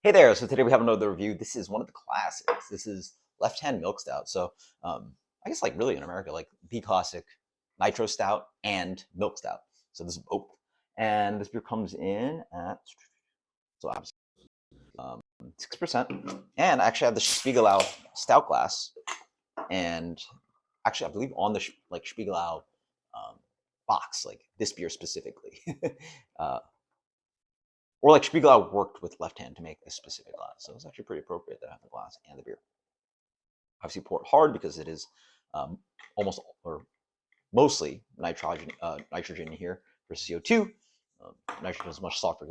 Hey there, so today we have another review. This is one of the classics. This is Left Hand Milk Stout. So I guess like really in America, like the classic Nitro Stout and Milk Stout. So this is both. And this beer comes in at, so obviously 6%. And I actually have the Spiegelau Stout glass. And actually I believe on the like Spiegelau box, like this beer specifically. uh, or like Spiegelau worked with Left Hand to make this specific glass. So it's actually pretty appropriate to have the glass and the beer. Obviously pour it hard because it is almost or mostly nitrogen here versus CO2. Nitrogen is much softer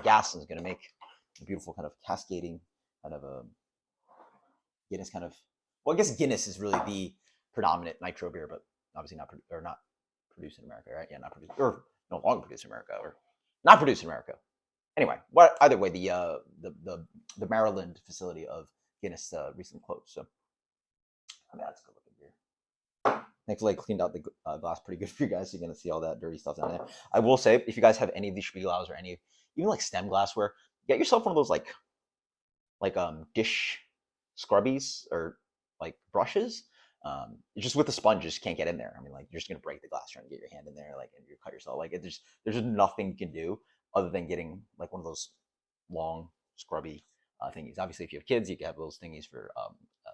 gas and is going to make a beautiful kind of cascading kind of a Guinness kind of. Well, I guess Guinness is really the predominant nitro beer, but obviously not produced in America, right? Yeah, not produced or no longer produced in America or not produced in America. Anyway, either way, the Maryland facility of Guinness recently closed. So I mean, that's a good looking beer. Thankfully, I cleaned out the glass pretty good for you guys. So you're gonna see all that dirty stuff down there. I will say, if you guys have any of these Spiegelaus or any, even like stem glassware, get yourself one of those like dish scrubbies or like brushes. Just with the sponge, you just can't get in there. I mean, like you're just gonna break the glass trying to get your hand in there, like and you cut yourself. Like there's just nothing you can do other than getting like one of those long scrubby thingies. Obviously, if you have kids, you can have those thingies for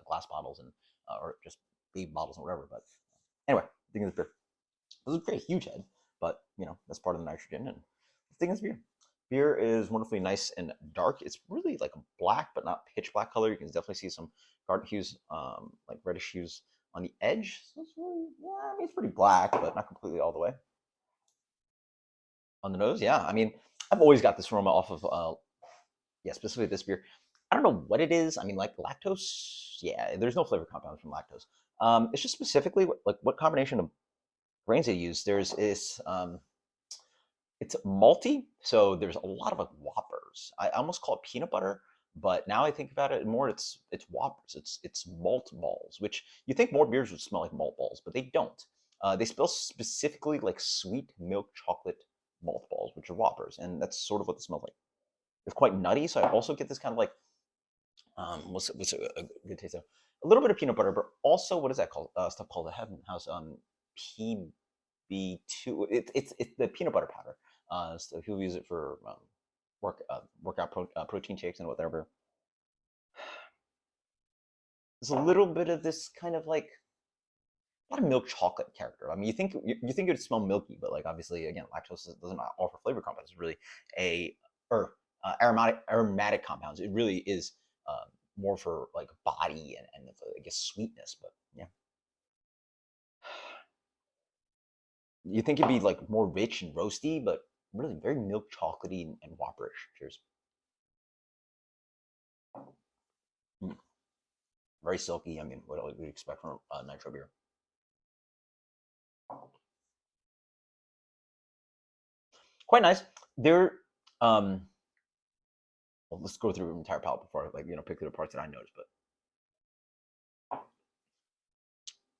glass bottles and or just baby bottles and whatever. But anyway, I think this beer. This is a pretty huge head, but you know that's part of the nitrogen. And the thing is beer. Beer is wonderfully nice and dark. It's really like a black, but not pitch black color. You can definitely see some garden hues, like reddish hues on the edge. So it's really, yeah, I mean, it's pretty black, but not completely all the way. On the nose, yeah. I mean, I've always got this aroma off of, yeah, specifically this beer. I don't know what it is. I mean, like lactose, yeah, there's no flavor compounds from lactose. It's just specifically like what combination of grains they use. It's malty, so there's a lot of like whoppers. I almost call it peanut butter, but now I think about it more, it's whoppers. It's malt balls, which you think more beers would smell like malt balls, but they don't. They smell specifically like sweet milk chocolate malt balls, which are whoppers, and that's sort of what it smells like. It's quite nutty, so I also get this kind of like what's a good taste of a little bit of peanut butter, but also what is that called? Stuff called the Heaven House PB2. It's the peanut butter powder. So people use it for workout protein shakes and whatever. There's a little bit of this kind of like not a milk chocolate character. I mean, you think it would smell milky, but like obviously again, lactose doesn't offer flavor compounds. It's really a or aromatic compounds. It really is more for like body and I guess sweetness. But yeah, you think it'd be like more rich and roasty, but really very milk chocolatey and whopperish. Cheers. Mm. Very silky. I mean, what would you expect from a nitro beer? Quite nice. They're well, let's go through the entire palette before I like pick through the parts that I noticed. But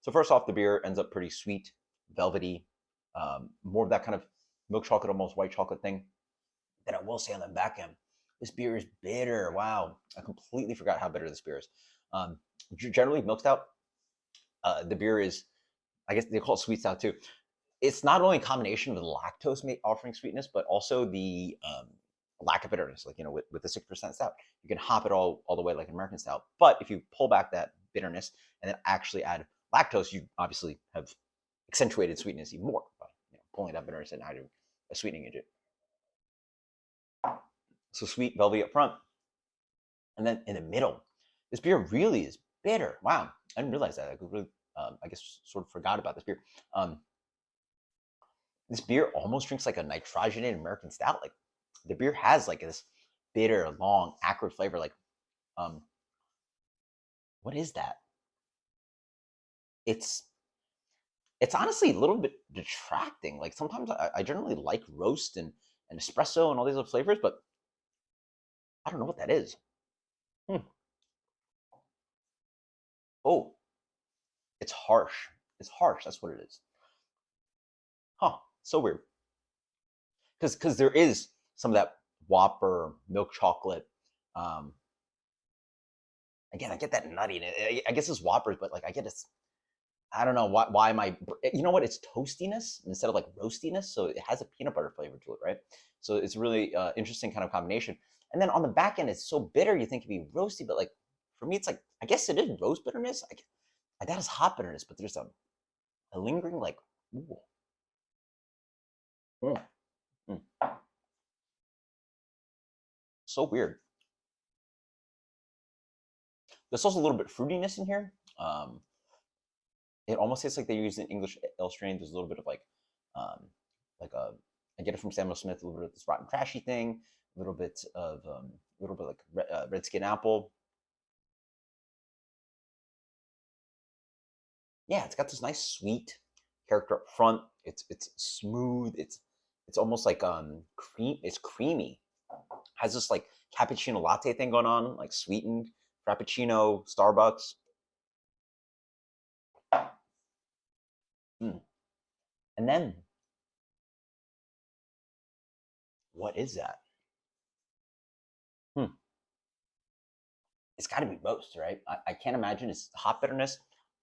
so first off, the beer ends up pretty sweet, velvety, more of that kind of milk chocolate, almost white chocolate thing. Then I will say on the back end, this beer is bitter. Wow, I completely forgot how bitter this beer is. Generally, milk stout, the beer is, I guess they call it sweet stout too. It's not only a combination of the lactose offering sweetness, but also the lack of bitterness. Like with the 6% stout, you can hop it all the way like an American stout. But if you pull back that bitterness and then actually add lactose, you obviously have accentuated sweetness even more by pulling that bitterness and adding a sweetening agent. So sweet, velvety up front, and then in the middle, this beer really is bitter. Wow, I didn't realize that. I really, I guess, sort of forgot about this beer. This beer almost drinks like a nitrogenated American stout. Like the beer has like this bitter, long, acrid flavor. Like, what is that? It's honestly a little bit detracting. Like sometimes I generally like roast and espresso and all these other flavors, but I don't know what that is. Oh, it's harsh. It's harsh. That's what it is. Huh. So weird. Because there is some of that Whopper milk chocolate Again, I get that nuttiness. I guess it's Whoppers, but like I get this. I don't know why my you know what, it's toastiness instead of like roastiness, so it has a peanut butter flavor to it, right? So it's really interesting kind of combination. And then on the back end, it's so bitter you think it'd be roasty, but like for me, it's like I guess it is roast bitterness. That is hot bitterness, but there's a lingering like ooh, mm, mm, so weird. There's also a little bit of fruitiness in here. It almost tastes like they use an English ale strain. There's a little bit of um, like a I get it from Samuel Smith. A little bit of this rotten trashy thing. A little bit like red skin apple. Yeah, it's got this nice sweet character up front. It's smooth. It's almost like cream. It's creamy. Has this like cappuccino latte thing going on, like sweetened frappuccino, Starbucks. Mm. And then what is that? Hmm. It's got to be roast, right? I can't imagine it's hot bitterness.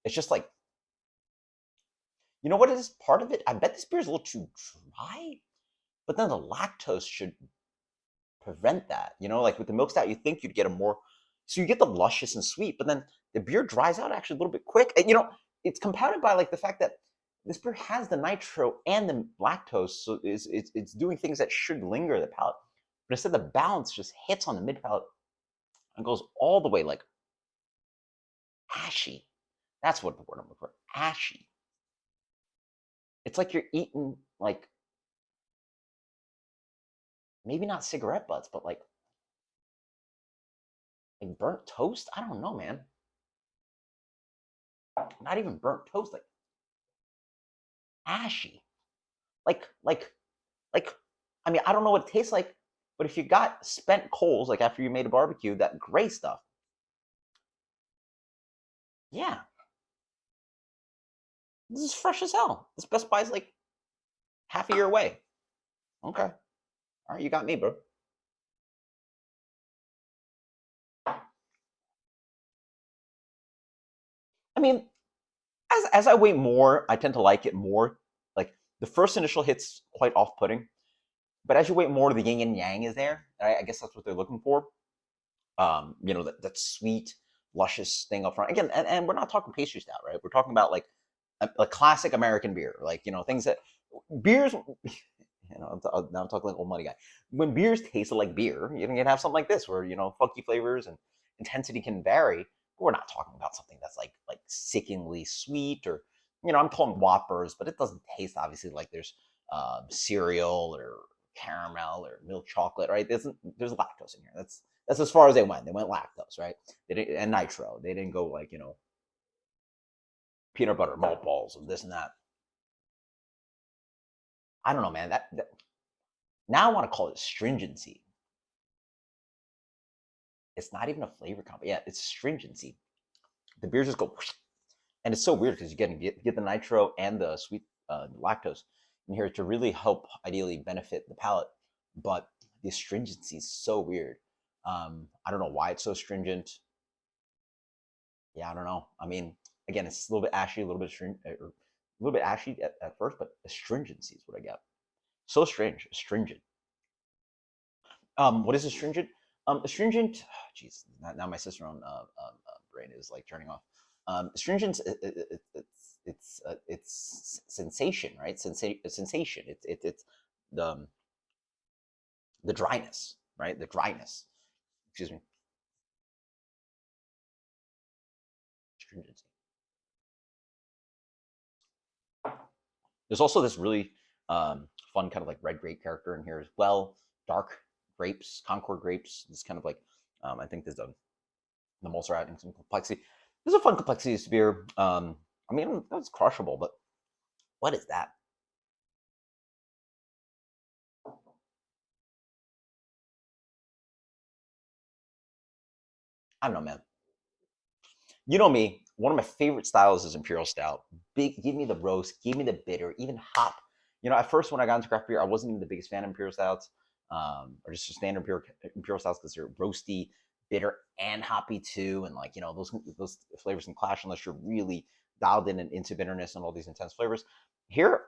It's just like, you know what it is? Part of it, I bet this beer is a little too dry, but then the lactose should prevent that. You know, like with the milk stout, you think you'd get a more, so you get the luscious and sweet, but then the beer dries out actually a little bit quick. And, you know, it's compounded by like the fact that this beer has the nitro and the lactose, so it's doing things that should linger the palate. But instead, the balance just hits on the mid palate and goes all the way like ashy. That's what the word I'm looking for. Ashy. It's like you're eating like maybe not cigarette butts, but like burnt toast. I don't know, man. Not even burnt toast, like ashy. Like like like. I mean, I don't know what it tastes like, but if you got spent coals, like after you made a barbecue, that gray stuff. Yeah, this is fresh as hell. This Best Buy's like half a year away. Okay, all right, you got me, bro. I mean, as I wait more, I tend to like it more. Like the first initial hit's quite off-putting, but as you wait more, the yin and yang is there. I guess that's what they're looking for. You know, that sweet, luscious thing up front. Again, and we're not talking pastry stout, right? We're talking about like a classic American beer, like you know things that beers. You know, now I'm talking like old money guy. When beers taste like beer, you can have something like this, where you know funky flavors and intensity can vary. But we're not talking about something that's like sickeningly sweet, or you know, I'm calling Whoppers, but it doesn't taste obviously like there's cereal or caramel or milk chocolate, right? There's lactose in here. That's as far as they went. They went lactose, right? They didn't, and nitro. They didn't go like you know peanut butter malt balls and this and that. I don't know, man. That now I want to call it stringency. It's not even a flavor comp. Yeah, it's stringency. The beers just go, and it's so weird because you get the nitro and the sweet lactose in here to really help ideally benefit the palate, but the astringency is so weird. I don't know why it's so stringent. Yeah, I don't know. I mean, again, it's a little bit ashy, a little bit a little bit ashy at first, but astringency is what I get. So strange, astringent. What is astringent? Astringent. Jeez, now my sister on brain is like turning off. Astringent. It's sensation, right? Sensation. It's the the dryness, right? The dryness. Excuse me. Astringency. There's also this really fun kind of like red grape character in here as well. Dark grapes, Concord grapes. This kind of like I think there's the malts are adding some complexity. There's a fun complexity to this beer. I mean, it's crushable, but what is that? I don't know, man. You know me. One of my favorite styles is Imperial Stout. Big, give me the roast, give me the bitter, even hop. You know, at first when I got into craft beer, I wasn't even the biggest fan of Imperial Stouts. or just standard imperial styles because they're roasty, bitter, and hoppy too. And like those flavors can clash unless you're really dialed in and into bitterness and all these intense flavors. Here,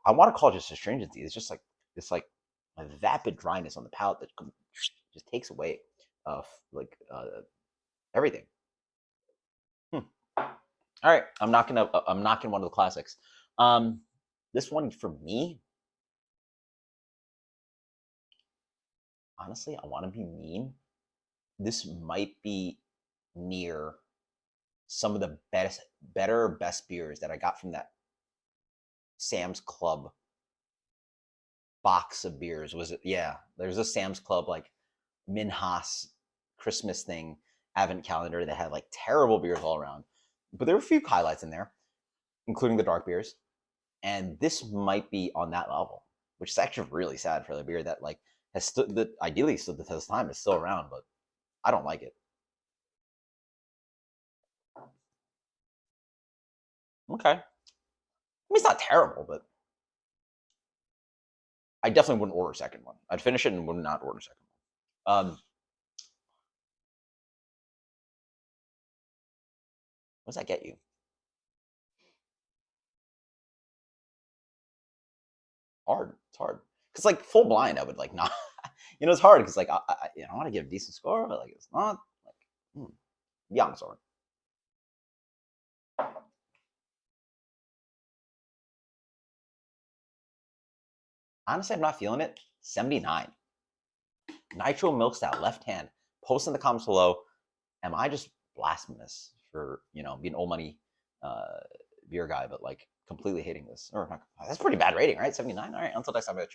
I want to call it just astringency. It's just like it's like a vapid dryness on the palate that just takes away like everything. All right, I'm knocking one of the classics. This one for me, honestly, I want to be mean. This might be near some of the best beers that I got from that Sam's Club box of beers. Was it? Yeah, there's a Sam's Club like Minhas Christmas thing advent calendar that had like terrible beers all around, but there were a few highlights in there, including the dark beers. And this might be on that level, which is actually really sad for the beer that like has stood that ideally stood the test of time. It's still around, but I don't like it. Okay, I mean it's not terrible, but I definitely wouldn't order a second one. I'd finish it and would not order a second one. What does that get you? Hard. It's hard because like full blind, I would like not. It's hard because like I want to give a decent score, but like it's not like. Be honest, Oren. Honestly, I'm not feeling it. 79. Nitro Milk Stout, left hand. Post in the comments below. Am I just blasphemous for being old money beer guy, but like completely hating this? Or not, that's pretty bad rating, right? 79. All right. Until next time, cheers.